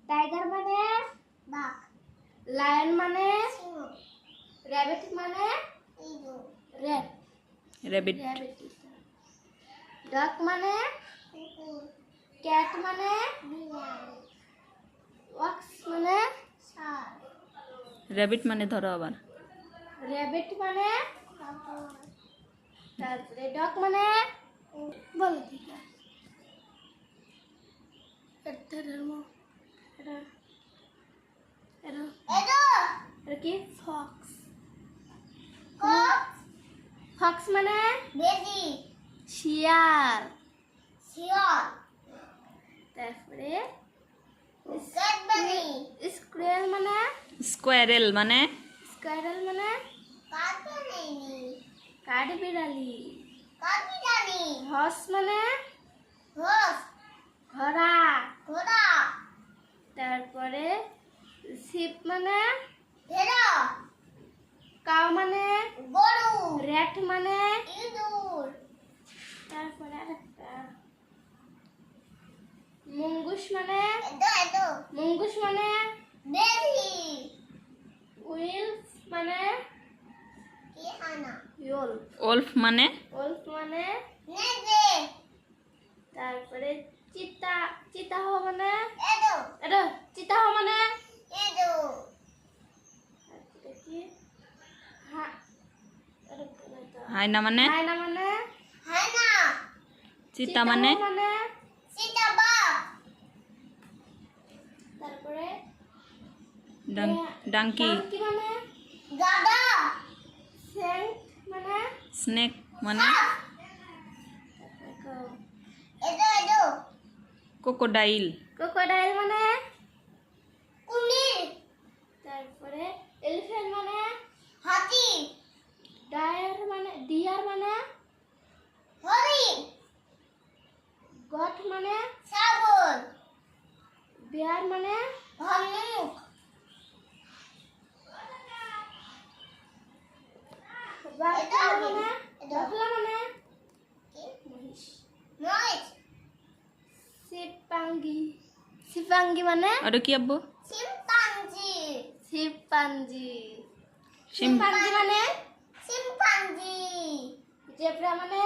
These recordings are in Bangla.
টাইগার মানে বাঘ, লায়ন মানে সিংহ, র‍্যাবিট মানে রেড, রেবিট, ডক মানে কুকুর, ক্যাট মানে বিড়াল, ওয়াক্স মানে ষাঁড়, রেবিট মানে ধরো আবার, র‍্যাবিট মানে কাপড়, তারপরে ডক মানে বল ঠিক আছে। এটা ধর্ম, এটা এটা এটা কি ফক্স, ফক্স মানে বেজি, শিয়াল, শিয়াল, তারপরে স্কুয়ারেল মানে স্কোয়ারেল মানে স্কোয়ারেল মানে কাঠবিড়ালি, হর্স মানে ঘোড়া, তারপরে শিপ মানে কাউ মানে গরু, র্যাট মানে ইঁদুর, তারপরে আরেকটা মুঙ্গুস মানে বেলি, উইলফ মানে ওলফ মানে নেজে, তারপরে চিতাহ মানে চিতাহ মানে তারপরে কি হায়না মানে হায়না মানে চিতা মানে তারপরে ডাঙ্কি, মানে গাধা, মানে স্নেক মানে ক্রোকোডাইল, মানে কুমির, তারপরে এলিফ্যান্ট মানে হাতি, ডিয়ার মানে হরিণ, গট মানে ছাগল, বেয়ার মানে ভাল্লুক, বাফলা মানে মহিষ, শিম্পাঞ্জি মানে আর কি আব্বু শিম্পাঞ্জি মানে জেব্রা মানে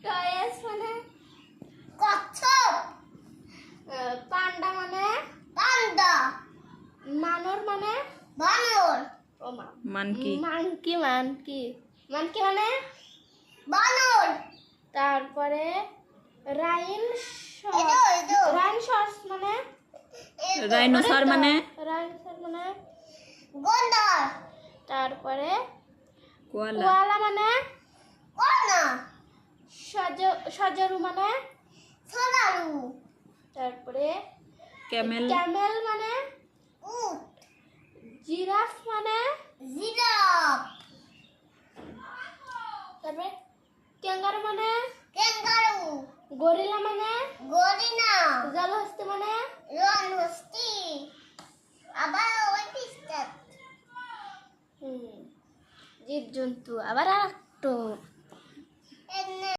টয়েস মানে কচ্ছপ, পান্ডা মানে মানর মানে বানর, মানকি মানকি মানে বানর, তারপরে রাইনসরস মানে রাইনোসর মানে গন্ডার, তারপরে কোয়ালা, কোয়ালা মানে সজরু মানে সোনারু, তারপরে ক্যামেল মানে উট, জিরাফ মানে জিরাফ, তারপরে ক্যাঙ্গারু মানে গরিলা মানে জলহস্তি মানে জীবজন্তু, আবার আরেকটু